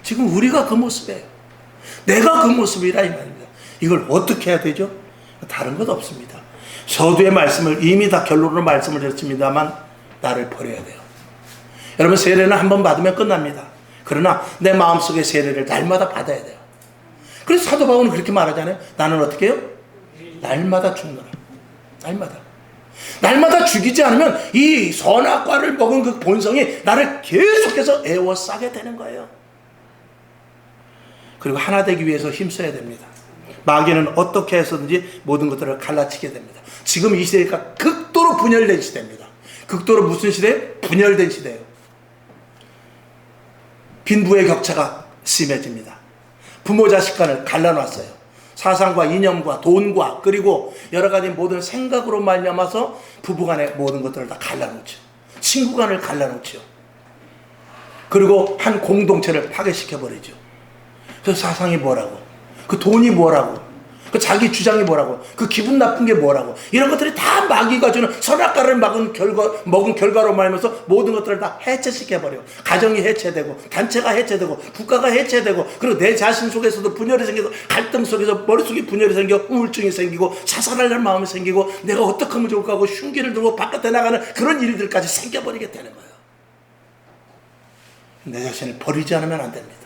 지금 우리가 그 모습이에요. 내가 그 모습이라 이 말입니다. 이걸 어떻게 해야 되죠? 다른 것 없습니다. 서두의 말씀을 이미 다 결론으로 말씀을 드렸습니다만 나를 버려야 돼요. 여러분, 세례는 한 번 받으면 끝납니다. 그러나 내 마음속의 세례를 날마다 받아야 돼요. 그래서 사도 바울은 그렇게 말하잖아요. 나는 어떻게 해요? 날마다 죽노라. 날마다 죽이지 않으면 이 선악과를 먹은 그 본성이 나를 계속해서 애워싸게 되는 거예요. 그리고 하나 되기 위해서 힘써야 됩니다. 마귀는 어떻게 해서든지 모든 것들을 갈라치게 됩니다. 지금 이 시대가 극도로 분열된 시대입니다. 극도로 무슨 시대예요? 분열된 시대예요. 빈부의 격차가 심해집니다. 부모 자식 간을 갈라놨어요. 사상과 이념과 돈과 그리고 여러 가지 모든 생각으로 말미암아서 부부간의 모든 것들을 다 갈라놓죠. 친구간을 갈라놓죠. 그리고 한 공동체를 파괴시켜버리죠. 그 사상이 뭐라고, 그 돈이 뭐라고, 그 자기 주장이 뭐라고, 그 기분 나쁜 게 뭐라고, 이런 것들이 다 마귀가 주는 선악과를 먹은 결과로 말하면서 모든 것들을 다 해체시켜버려. 가정이 해체되고, 단체가 해체되고, 국가가 해체되고, 그리고 내 자신 속에서도 분열이 생겨서, 갈등 속에서 머릿속에 분열이 생겨 우울증이 생기고, 자살하려는 마음이 생기고, 내가 어떻게 하면 좋을까 하고 흉기를 들고 바깥에 나가는 그런 일들까지 생겨버리게 되는 거예요. 내 자신을 버리지 않으면 안 됩니다.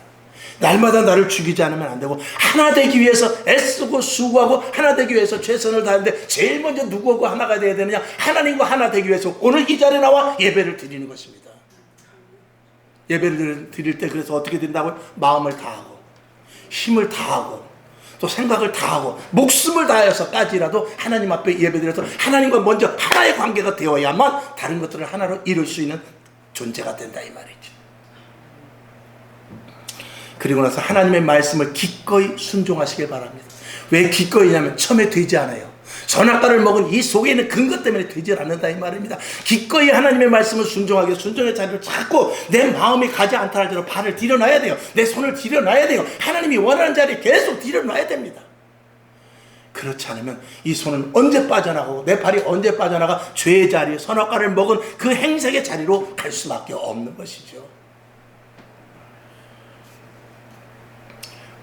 날마다 나를 죽이지 않으면 안 되고, 하나 되기 위해서 애쓰고 수고하고 하나 되기 위해서 최선을 다하는데 제일 먼저 누구하고 하나가 되어야 되느냐? 하나님과 하나 되기 위해서 오늘 이 자리에 나와 예배를 드리는 것입니다. 예배를 드릴 때 그래서 어떻게 드린다고요? 마음을 다하고 힘을 다하고 또 생각을 다하고 목숨을 다해서까지라도 하나님 앞에 예배드려서 하나님과 먼저 하나의 관계가 되어야만 다른 것들을 하나로 이룰 수 있는 존재가 된다 이 말이죠. 그리고 나서 하나님의 말씀을 기꺼이 순종하시길 바랍니다. 왜 기꺼이냐면 처음에 되지 않아요. 선악과를 먹은 이 속에 있는 근거 때문에 되지 않는다 이 말입니다. 기꺼이 하나님의 말씀을 순종하게 순종의 자리를 찾고 내 마음이 가지 않다 할지라도 발을 들여놔야 돼요. 내 손을 들여놔야 돼요. 하나님이 원하는 자리에 계속 들여놔야 됩니다. 그렇지 않으면 이 손은 언제 빠져나가고 내 발이 언제 빠져나가 죄의 자리에 선악과를 먹은 그 행색의 자리로 갈 수밖에 없는 것이죠.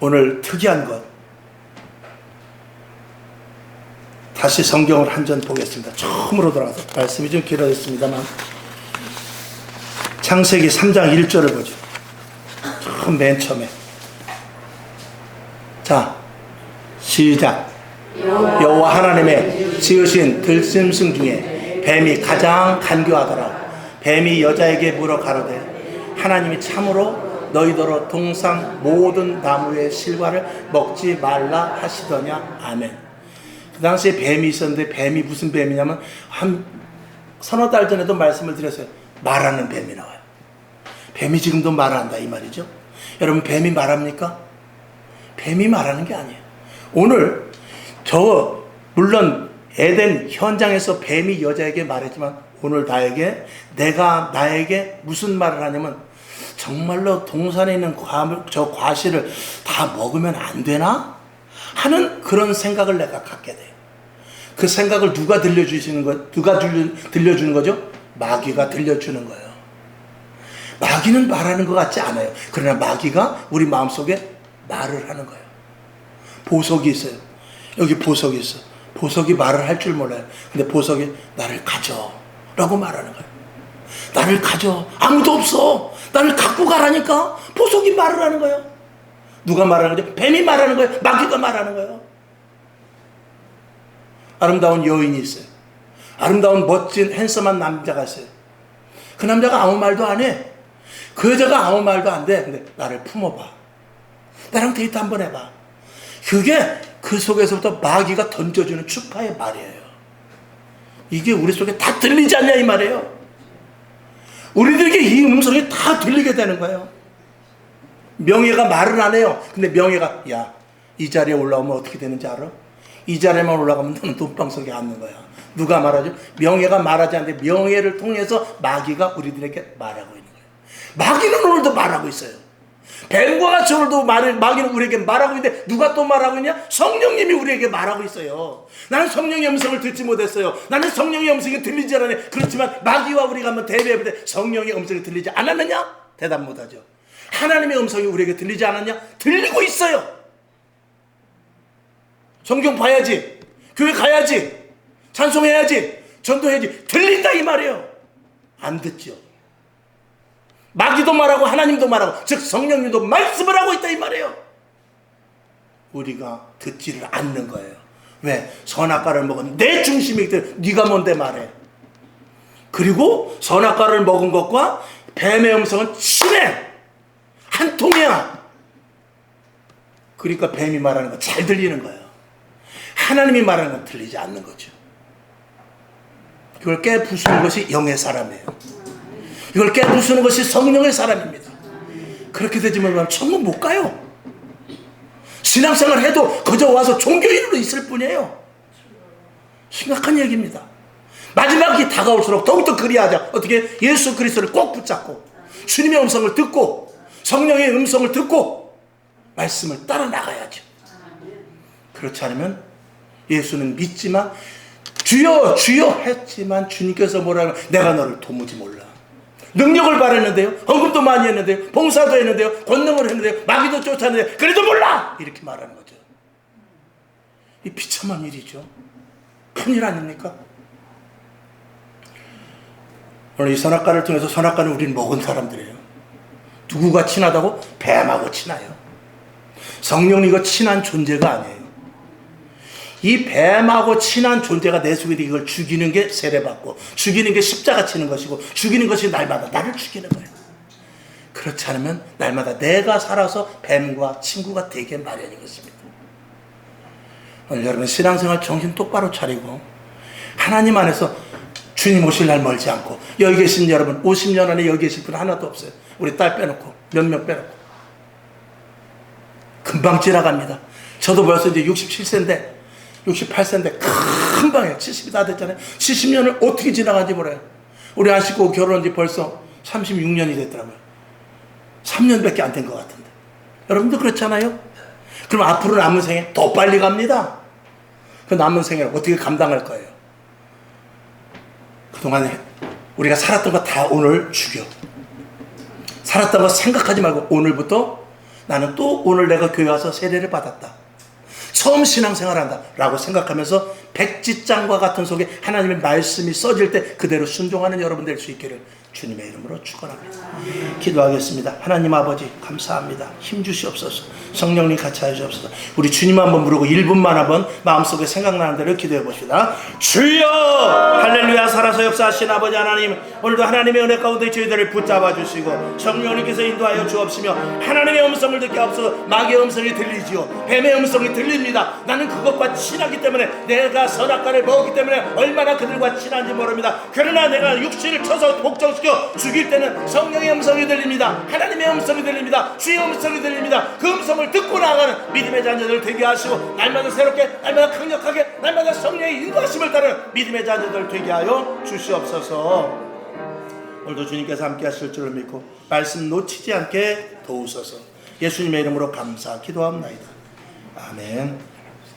오늘 특이한 것, 다시 성경을 한 전 보겠습니다. 처음으로 돌아가서 말씀이 좀 길어졌습니다만 창세기 3장 1절을 보죠. 맨 처음에 자 시작. 여호와 하나님의 지으신 들짐승 중에 뱀이 가장 간교하더라. 뱀이 여자에게 물어 가로되 하나님이 참으로 너희더러 동산 모든 나무의 실과를 먹지 말라 하시더냐. 아멘. 그 당시에 뱀이 있었는데 뱀이 무슨 뱀이냐면 한 서너 달 전에도 말씀을 드렸어요. 말하는 뱀이 나와요. 뱀이 지금도 말한다 이 말이죠. 여러분, 뱀이 말합니까? 뱀이 말하는 게 아니에요. 오늘 물론 에덴 현장에서 뱀이 여자에게 말했지만 오늘 내가 나에게 무슨 말을 하냐면 정말로 동산에 있는 저 과실을 다 먹으면 안 되나? 하는 그런 생각을 내가 갖게 돼요. 그 생각을 누가 들려주는 거죠? 마귀가 들려주는 거예요. 마귀는 말하는 것 같지 않아요. 그러나 마귀가 우리 마음속에 말을 하는 거예요. 보석이 있어요. 여기 보석이 있어. 보석이 말을 할 줄 몰라요. 근데 보석이 나를 가져 라고 말하는 거예요. 나를 가져. 아무도 없어. 나를 갖고 가라니까. 보석이 말을 하는 거예요. 누가 말하는 거죠? 뱀이 말하는 거예요. 마귀가 말하는 거예요. 아름다운 여인이 있어요. 아름다운 멋진 핸섬한 남자가 있어요. 그 남자가 아무 말도 안 해. 그 여자가 아무 말도 안 돼. 근데 나를 품어봐. 나랑 데이트 한번 해봐. 그게 그 속에서부터 마귀가 던져주는 추파의 말이에요. 이게 우리 속에 다 들리지 않냐 이 말이에요. 우리들에게 이 음성이 다 들리게 되는 거예요. 명예가 말은 안 해요. 근데 명예가 야, 이 자리에 올라오면 어떻게 되는지 알아? 이 자리에만 올라가면 너는 돈방 속에 앉는 거야. 누가 말하죠? 명예가 말하지 않는데 명예를 통해서 마귀가 우리들에게 말하고 있는 거예요. 마귀는 오늘도 말하고 있어요. 뱀과 같이 오늘도 마귀는 우리에게 말하고 있는데 누가 또 말하고 있냐? 성령님이 우리에게 말하고 있어요. 나는 성령의 음성을 듣지 못했어요. 나는 성령의 음성이 들리지 않았네. 그렇지만 마귀와 우리가 한번 대비해볼 때 성령의 음성이 들리지 않았느냐? 대답 못하죠. 하나님의 음성이 우리에게 들리지 않았냐? 들리고 있어요. 성경 봐야지, 교회 가야지, 찬송해야지, 전도해야지, 들린다 이 말이에요. 안 듣죠. 마귀도 말하고 하나님도 말하고, 즉 성령님도 말씀을 하고 있다 이 말이에요. 우리가 듣지를 않는 거예요. 왜? 선악과를 먹은 내 중심이기 때문에. 네가 뭔데 말해. 그리고 선악과를 먹은 것과 뱀의 음성은 친해, 한 통이야. 그러니까 뱀이 말하는 거 잘 들리는 거예요. 하나님이 말하는 건 들리지 않는 거죠. 이걸 깨부수는 것이 영의 사람이에요. 이걸 깨부수는 것이 성령의 사람입니다. 그렇게 되지 말면 천국 못 가요. 신앙생활 해도 그저 와서 종교인으로 있을 뿐이에요. 심각한 얘기입니다. 마지막이 다가올수록 더욱더 그리하자. 어떻게? 예수 그리스도를 꼭 붙잡고 주님의 음성을 듣고 성령의 음성을 듣고 말씀을 따라 나가야죠. 그렇지 않으면 예수는 믿지만 주여 주여 했지만 주님께서 뭐라고, 내가 너를 도무지 몰라. 능력을 바랬는데요, 헌금도 많이 했는데요, 봉사도 했는데요, 권능을 했는데요, 마귀도 쫓았는데 그래도 몰라, 이렇게 말하는 거죠. 이 비참한 일이죠. 큰일 아닙니까? 오늘 이 선악과를 통해서, 선악과는 우리는 먹은 사람들이에요. 누구가 친하다고? 뱀하고 친해요. 성령님과 친한 존재가 아니에요. 이 뱀하고 친한 존재가 내 속에 이걸 죽이는 게 세례받고, 죽이는 게 십자가 치는 것이고, 죽이는 것이 날마다 나를 죽이는 거예요. 그렇지 않으면 날마다 내가 살아서 뱀과 친구가 되게 마련인 것입니다. 오늘 여러분 신앙생활 정신 똑바로 차리고 하나님 안에서 주님 오실 날 멀지 않고, 여기 계신 여러분 50년 안에 여기 계실 분 하나도 없어요. 우리 딸 빼놓고, 몇 명 빼놓고. 금방 지나갑니다. 저도 벌써 이제 67세인데 68세인데 금방이에요. 70이 다 됐잖아요. 70년을 어떻게 지나간지 몰라요. 우리 안 씻고 결혼한 지 벌써 36년이 됐더라고요. 3년밖에 안 된 것 같은데. 여러분도 그렇잖아요? 그럼 앞으로 남은 생에 더 빨리 갑니다. 그 남은 생을 어떻게 감당할 거예요? 그동안 우리가 살았던 거 다 오늘 죽여. 살았던 거 생각하지 말고 오늘부터 나는 또 오늘 내가 교회 와서 세례를 받았다, 처음 신앙생활한다 라고 생각하면서 백지장과 같은 속에 하나님의 말씀이 써질 때 그대로 순종하는 여러분 될 수 있기를 주님의 이름으로 축원합니다. 기도하겠습니다. 하나님 아버지 감사합니다. 힘 주시옵소서. 성령님 같이 하시옵소서. 우리 주님 한번 부르고 1분만 한번 마음속에 생각나는 대로 기도해 봅시다. 주여 할렐루야. 살아서 역사하신 아버지 하나님, 오늘도 하나님의 은혜 가운데 저희들을 붙잡아 주시고 성령님께서 인도하여 주옵시며 하나님의 음성을 듣게 하옵소서. 마귀의 음성이 들리지요, 뱀의 음성이 들립니다. 나는 그것과 친하기 때문에, 내가 선악과를 먹었기 때문에 얼마나 그들과 친한지 모릅니다. 그러나 내가 육신을 쳐서 복종시켜 죽일 때는 성령의 음성이 들립니다. 하나님의 음성이 들립니다. 주의 음성이 들립니다. 그 음성을 듣고 나가는 믿음의 자녀들 되게 하시고, 날마다 새롭게, 날마다 강력하게, 날마다 성령의 인도하심을 따르는 믿음의 자녀들 되게 하여 주시옵소서. 오늘도 주님께서 함께 하실 줄을 믿고 말씀 놓치지 않게 도우소서. 예수님의 이름으로 감사 기도합니다. 아멘.